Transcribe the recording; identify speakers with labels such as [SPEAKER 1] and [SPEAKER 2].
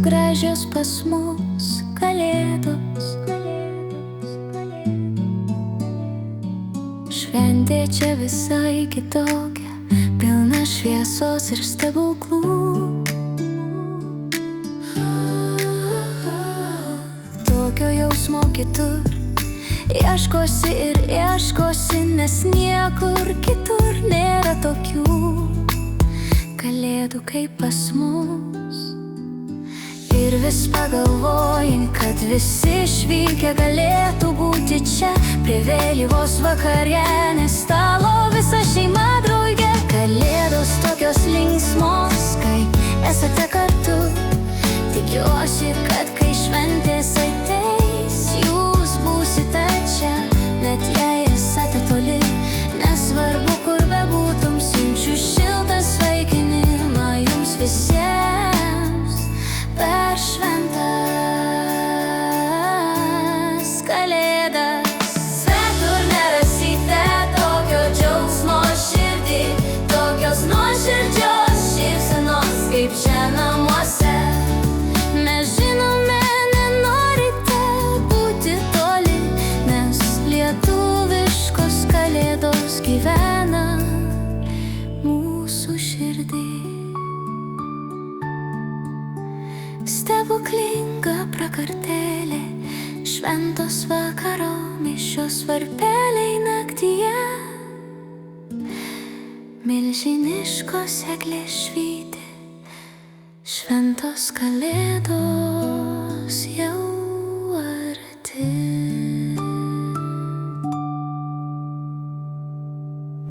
[SPEAKER 1] gražios pas mus kalėdos. Šventė čia visai kitokia, pilna šviesos ir stebuklų. Tokio jausmo kitur ieškosi ir ieškosi, nes niekur kitur nėra tokių kalėdų kaip pas mus. Ir vis pagalvoji, kad visi išvykę galėtų būti čia, prie vėlyvos vakarienės stalo visa šeima drauge. Kalėdos tokios linksmos, kai esate kartu. Tikiuosi, kad kai šventės ateis, jūs būsite čia, net jei esate toli. Nesvarbu, kur bebūtum, siunčiu šiltą sveikinimą jums visiems per šventas kalėdas. Svetur nerasite tokio džiaugsmo širdį, tokios nuoširdžios šypsenos kaip čia namuose. Mes žinome, nenorite būti toli, nes lietuviškos kalėdos gyvena mūsų širdį. Stebuklinga prakartėlė, šventos vakaro mišios varpeliai naktyje. Milžiniškos eglės švyti, šventos kalėdos jau arti.